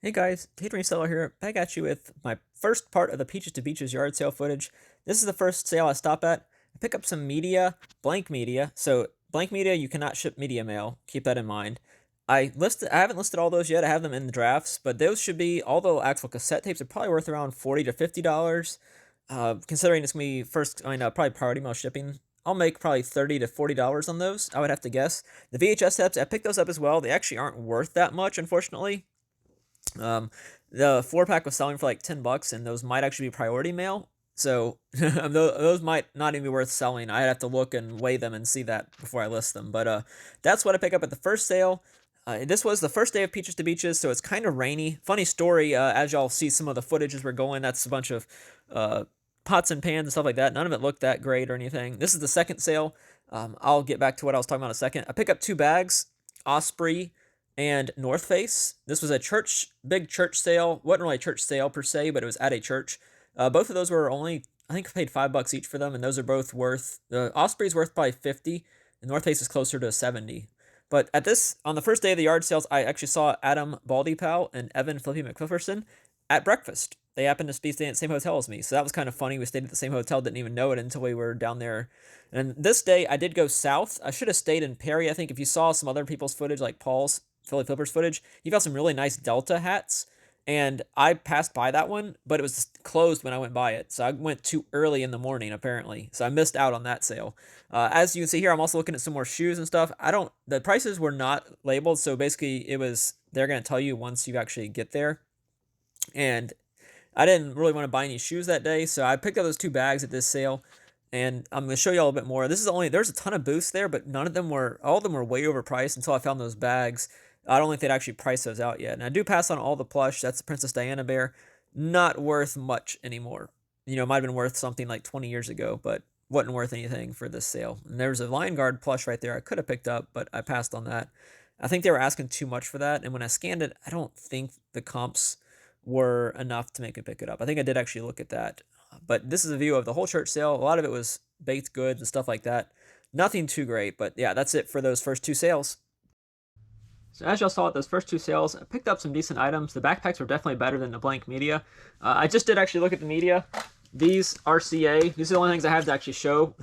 Hey guys, Catering Seller here, back at you with my first part of the Peaches to Beaches yard sale footage. This is the first sale I stop at. I pick up some media, blank media. So blank media, you cannot ship media mail. Keep that in mind. I haven't listed all those yet. I have them in the drafts, but those should be, although actual cassette tapes are probably worth around $40 to $50. Considering it's gonna be probably priority mail shipping. I'll make probably $30 to $40 on those. I would have to guess. The VHS tapes, I picked those up as well. They actually aren't worth that much, unfortunately. Um, the 4-pack was selling for like $10, and those might actually be priority mail. So those might not even be worth selling. I'd have to look and weigh them and see that before I list them. But that's what I pick up at the first sale. This was the first day of Peaches to Beaches, so it's kind of rainy. Funny story, as y'all see some of the footage as we're going, that's a bunch of pots and pans and stuff like that. None of it looked that great or anything. This is the second sale. I'll get back to what I was talking about in a second. I pick up 2 bags, Osprey and North Face. This was a big church sale. Wasn't really a church sale per se, but it was at a church. Both of those were only, I think I paid $5 each for them, and those are both worth, the Osprey's worth probably 50, the North Face is closer to 70. But on the first day of the yard sales, I actually saw Adam Baldypal and Evan Flippy McPherson at breakfast. They happened to be staying at the same hotel as me, so that was kind of funny. We stayed at the same hotel, didn't even know it until we were down there. And this day, I did go south. I should have stayed in Perry. I think if you saw some other people's footage, like Paul's Philly Flippers footage, he found some really nice Delta hats. And I passed by that one, but it was closed when I went by it. So I went too early in the morning, apparently. So I missed out on that sale. As you can see here, I'm also looking at some more shoes and stuff. The prices were not labeled. So basically they're going to tell you once you actually get there. And I didn't really want to buy any shoes that day. So I picked up those 2 bags at this sale. And I'm going to show you all a bit more. There's a ton of booths there, but all of them were way overpriced until I found those bags. I don't think they'd actually price those out yet. And I do pass on all the plush. That's the Princess Diana bear. Not worth much anymore. It might have been worth something like 20 years ago, but wasn't worth anything for this sale. And there's a Lion Guard plush right there I could have picked up, but I passed on that. I think they were asking too much for that. And when I scanned it, I don't think the comps were enough to make me pick it up. I think I did actually look at that. But this is a view of the whole church sale. A lot of it was baked goods and stuff like that. Nothing too great, but yeah, that's it for those first 2 sales. So as y'all saw at those first 2 sales, I picked up some decent items. The backpacks were definitely better than the blank media. I just did actually look at the media. These RCA, these are the only things I have to actually show.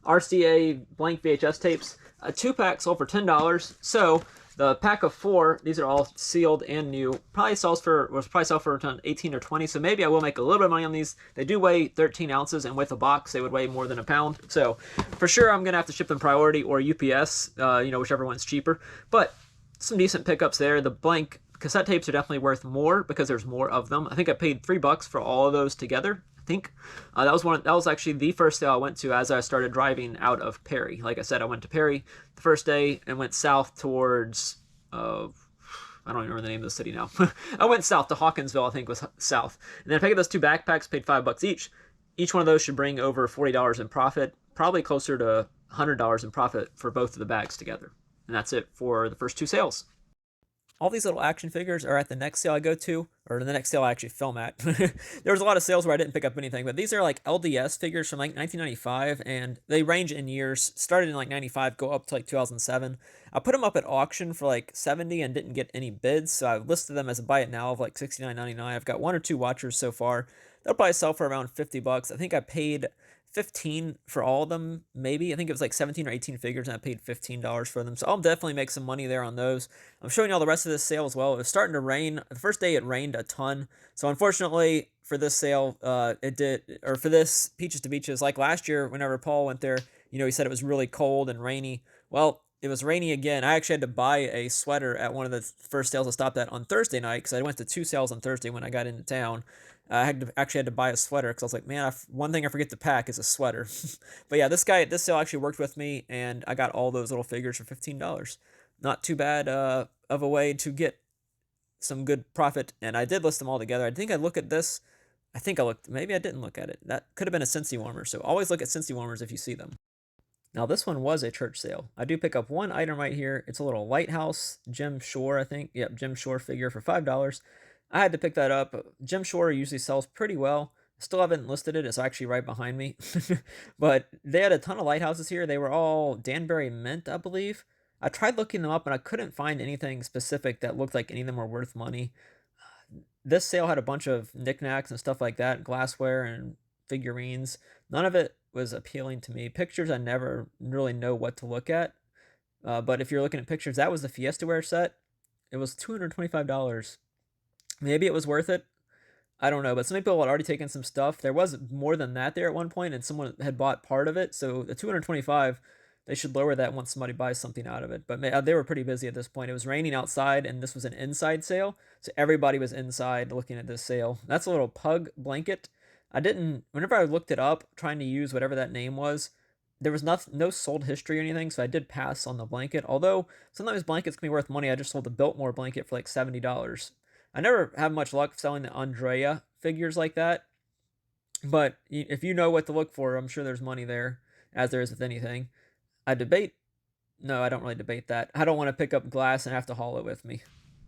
RCA blank VHS tapes. A 2-pack sold for $10. So the pack of 4, these are all sealed and new. Probably sell for around 18 or 20. So maybe I will make a little bit of money on these. They do weigh 13 ounces, and with a box, they would weigh more than a pound. So for sure, I'm gonna have to ship them priority or UPS. Whichever one's cheaper. But some decent pickups there. The blank cassette tapes are definitely worth more because there's more of them. I think I paid $3 for all of those together. I think that was actually the first sale I went to as I started driving out of Perry. Like I said, I went to Perry the first day and went south towards I don't even remember the name of the city now. I went south to Hawkinsville, I think was south. And then I picked up those 2 backpacks, paid $5 each. Each one of those should bring over $40 in profit, probably closer to $100 in profit for both of the bags together. And that's it for the first 2 sales. All these little action figures are at the next sale I go to, or the next sale I actually film at. There was a lot of sales where I didn't pick up anything, but these are like LDS figures from like 1995, and they range in years. Started in like 95, go up to like 2007. I put them up at auction for like 70 and didn't get any bids, so I listed them as a buy it now of like $69.99. I've got 1 or 2 watchers so far. They'll probably sell for around $50. I think I paid 15 for all of them, maybe. I think it was like 17 or 18 figures, and I paid $15 for them. So I'll definitely make some money there on those. I'm showing you all the rest of this sale as well. It was starting to rain. The first day it rained a ton. So unfortunately for this sale, for this Peaches to Beaches, like last year, whenever Paul went there, he said it was really cold and rainy. Well, it was rainy again. I actually had to buy a sweater at one of the first sales I stopped at on Thursday night because I went to 2 sales on Thursday when I got into town. I actually had to buy a sweater because I was like, man, one thing I forget to pack is a sweater. But yeah, this sale actually worked with me, and I got all those little figures for $15. Not too bad of a way to get some good profit, and I did list them all together. I think I look at this. Maybe I didn't look at it. That could have been a Scentsy warmer, so always look at Scentsy warmers if you see them. Now this one was a church sale. I do pick up one item right here. It's a little lighthouse Jim Shore, I think. Yep, Jim Shore figure for $5. I had to pick that up. Jim Shore usually sells pretty well. Still haven't listed it. It's actually right behind me. But they had a ton of lighthouses here. They were all Danbury mint, I believe. I tried looking them up, and I couldn't find anything specific that looked like any of them were worth money. This sale had a bunch of knickknacks and stuff like that, glassware and figurines. None of it was appealing to me. Pictures, I never really know what to look at. But if you're looking at pictures, that was the Fiestaware set. It was $225. Maybe it was worth it. I don't know, but some people had already taken some stuff. There was more than that there at one point, and someone had bought part of it. So the 225, they should lower that once somebody buys something out of it. But they were pretty busy at this point. It was raining outside, and this was an inside sale, so everybody was inside looking at this sale. That's a little pug blanket. I didn't. Whenever I looked it up, trying to use whatever that name was, there was no sold history or anything, so I did pass on the blanket. Although sometimes blankets can be worth money. I just sold the Biltmore blanket for like $70. I never have much luck selling the Andrea figures like that, but if you know what to look for, I'm sure there's money there, as there is with anything. I debate. No, I don't really debate that. I don't want to pick up glass and have to haul it with me.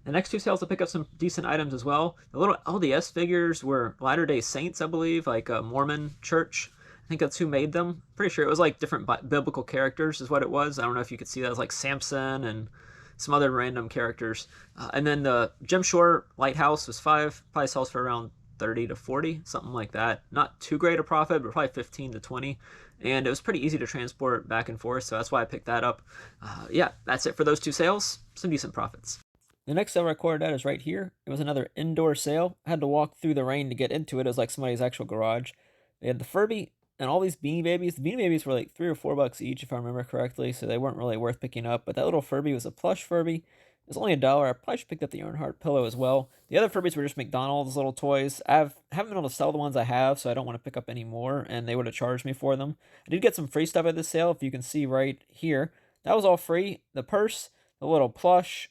The next two sales will pick up some decent items as well. The little LDS figures were Latter-day Saints, I believe, like a Mormon church. I think that's who made them. Pretty sure it was like different biblical characters is what it was. I don't know if you could see that. It was like Samson and some other random characters. And then the Jim Shore Lighthouse was $5. Probably sells for around 30 to 40, something like that. Not too great a profit, but probably 15 to 20. And it was pretty easy to transport back and forth, so that's why I picked that up. Yeah, that's it for those two sales. Some decent profits. The next sale I recorded at is right here. It was another indoor sale. I had to walk through the rain to get into it. It was like somebody's actual garage. They had the Furby and all these Beanie Babies. The Beanie Babies were like $3 or $4 each, if I remember correctly, so they weren't really worth picking up. But that little Furby was a plush Furby. It was only $1. I probably should pick up the Earnhardt pillow as well. The other Furbies were just McDonald's little toys. Haven't been able to sell the ones I have, so I don't want to pick up any more, and they would have charged me for them. I did get some free stuff at this sale, if you can see right here. That was all free. The purse, the little plush,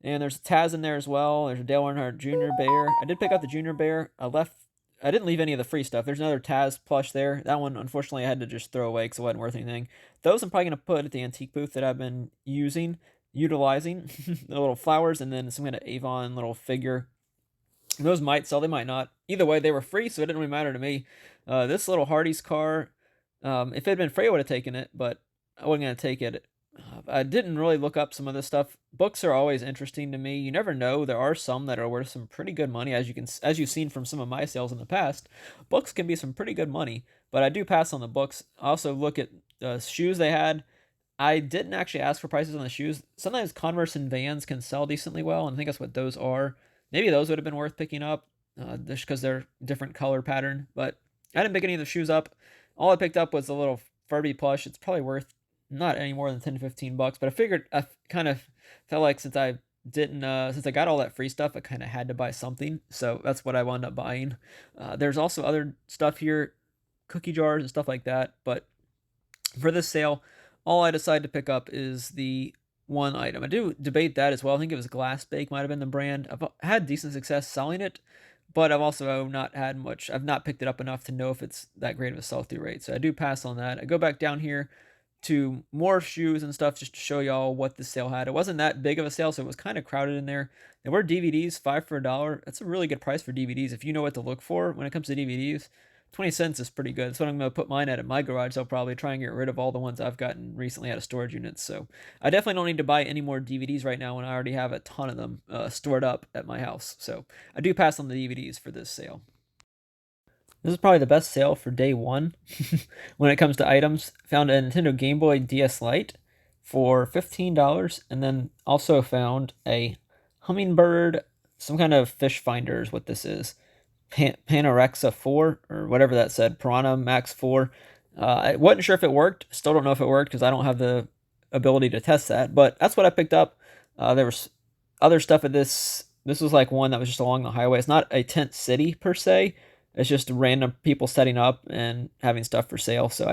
and there's a Taz in there as well. There's a Dale Earnhardt Jr. Bear. I did pick up the Junior Bear. I didn't leave any of the free stuff. There's another Taz plush there. That one, unfortunately, I had to just throw away because it wasn't worth anything. Those I'm probably going to put at the antique booth that I've been utilizing. The little flowers, and then some kind of Avon little figure. Those might sell, they might not. Either way, they were free, so it didn't really matter to me. This little Hardee's car, if it had been free, I would have taken it, but I wasn't going to take it. I didn't really look up some of this stuff. Books are always interesting to me. You never know. There are some that are worth some pretty good money, as you've seen from some of my sales in the past. Books can be some pretty good money, but I do pass on the books. I also look at the shoes they had. I didn't actually ask for prices on the shoes. Sometimes Converse and Vans can sell decently well, and I think that's what those are. Maybe those would have been worth picking up, just because they're different color pattern. But I didn't pick any of the shoes up. All I picked up was the little Furby plush. It's probably worth not any more than 10 to 15 bucks. But I figured I kind of felt like since I got all that free stuff, I kind of had to buy something. So that's what I wound up buying. There's also other stuff here, cookie jars and stuff like that. But for this sale, all I decided to pick up is the one item. I do debate that as well. I think it was Glass Bake might have been the brand. I've had decent success selling it, but I've also not had much. I've not picked it up enough to know if it's that great of a sell-through rate. So I do pass on that. I go back down here to more shoes and stuff just to show y'all what the sale had. It wasn't that big of a sale, so it was kind of crowded in there. There were DVDs, 5 for $1. That's a really good price for DVDs if you know what to look for when it comes to DVDs. 20 cents is pretty good. That's what I'm going to put mine at my garage. So I'll probably try and get rid of all the ones I've gotten recently out of storage units. So I definitely don't need to buy any more DVDs right now when I already have a ton of them stored up at my house. So I do pass on the DVDs for this sale. This is probably the best sale for day one when it comes to items. Found a Nintendo Game Boy DS Lite for $15, and then also found a hummingbird, some kind of fish finder is what this is. Panorexa 4, or whatever that said, Piranha Max 4. I wasn't sure if it worked. Still don't know if it worked because I don't have the ability to test that, but that's what I picked up. There was other stuff at this. This was like one that was just along the highway. It's not a tent city per se. It's just random people setting up and having stuff for sale. So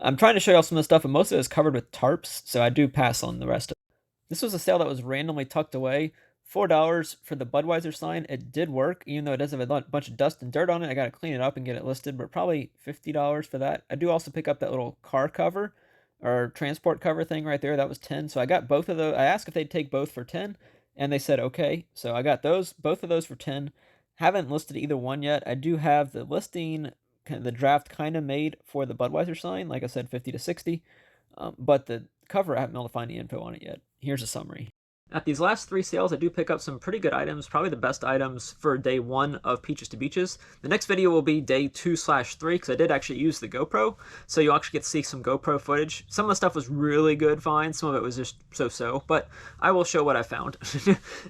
I'm trying to show y'all some of the stuff, and most of it is covered with tarps, so I do pass on the rest of it. This was a sale that was randomly tucked away. $4 for the Budweiser sign. It did work, even though it does have a bunch of dust and dirt on it. I got to clean it up and get it listed, but probably $50 for that. I do also pick up that little car cover or transport cover thing right there. That was 10. So I got both of those. I asked if they'd take both for 10, and they said okay. So I got both of those for 10. Haven't listed either one yet. I do have the listing, the draft kind of made for the Budweiser sign. Like I said, 50 to 60. But the cover, I haven't been able to find the info on it yet. Here's a summary. At these last 3 sales, I do pick up some pretty good items, probably the best items for day 1 of Peaches to Beaches. The next video will be day 2/3, because I did actually use the GoPro, so you'll actually get to see some GoPro footage. Some of the stuff was really good finds, some of it was just so-so, but I will show what I found.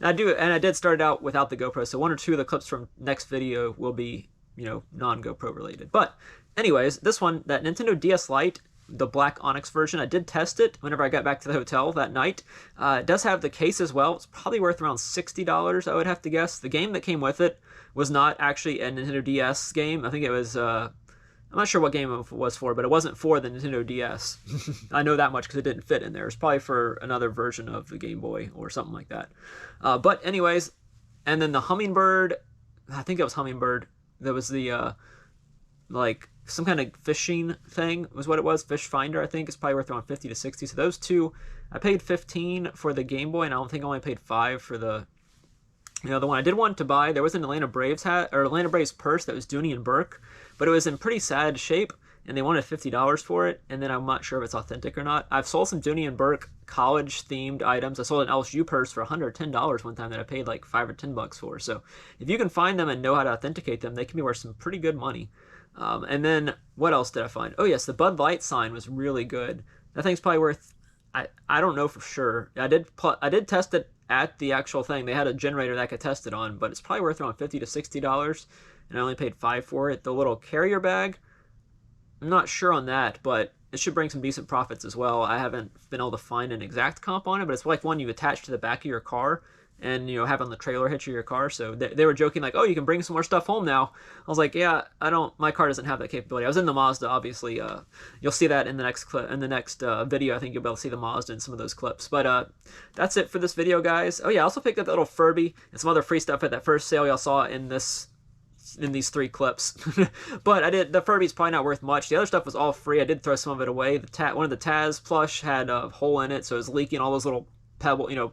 And I did start out without the GoPro, so 1 or 2 of the clips from next video will be, non-GoPro related. But anyways, this one, that Nintendo DS Lite, the black Onyx version, I did test it whenever I got back to the hotel that night. It does have the case as well. It's probably worth around $60, I would have to guess. The game that came with it was not actually a Nintendo DS game. I think it was, I'm not sure what game it was for, but it wasn't for the Nintendo DS. I know that much because it didn't fit in there. It's probably for another version of the Game Boy or something like that. But anyways, and then the Hummingbird, I think it was Hummingbird. That was the, like, some kind of fishing thing was what it was. Fish finder, I think. It's probably worth around 50 to 60. So those two, I paid 15 for the Game Boy, and I don't think I only paid 5 for the other one. I did want to buy. There was an Atlanta Braves hat, or Atlanta Braves purse that was Dooney and Burke, but it was in pretty sad shape, and they wanted $50 for it, and then I'm not sure if it's authentic or not. I've sold some Dooney and Burke college-themed items. I sold an LSU purse for $110 one time that I paid like $5 or $10 for. So if you can find them and know how to authenticate them, they can be worth some pretty good money. And then what else did I find? Oh yes, the Bud Light sign was really good. That thing's probably worth, I don't know for sure. I did test it at the actual thing. They had a generator that I could test it on, but it's probably worth around $50 to $60, and I only paid 5 for it. The little carrier bag, I'm not sure on that, but it should bring some decent profits as well. I haven't been able to find an exact comp on it, but it's like one you attach to the back of your car and have on the trailer hitch of your car. So they were joking like, oh, you can bring some more stuff home now. I was like, yeah, my car doesn't have that capability. I was in the Mazda, obviously. You'll see that in the next clip, in the next video. I think you'll be able to see the Mazda in some of those clips. But that's it for this video, guys. Oh yeah, I also picked up that little Furby and some other free stuff at that first sale y'all saw in these 3 clips. But the Furby's probably not worth much. The other stuff was all free. I did throw some of it away. One of the Taz plush had a hole in it, so it was leaking all those little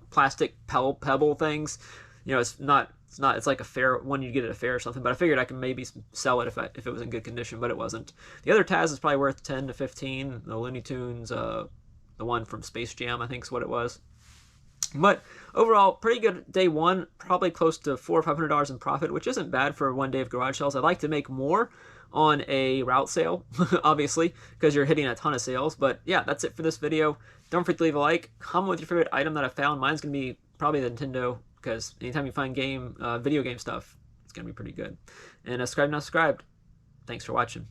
plastic pebble things. It's like a fair one you'd get at a fair or something, but I figured I could maybe sell it if it was in good condition, but it wasn't. The other Taz is probably worth 10 to 15. The Looney Tunes, the one from Space Jam, I think is what it was. But overall, pretty good day 1, probably close to $400 or $500 in profit, which isn't bad for one day of garage sales. I'd like to make more on a route sale, obviously, because you're hitting a ton of sales. But yeah, that's it for this video. Don't forget to leave a like. Comment with your favorite item that I found. Mine's going to be probably the Nintendo, because anytime you find video game stuff, it's going to be pretty good. And subscribe, not subscribed. Thanks for watching.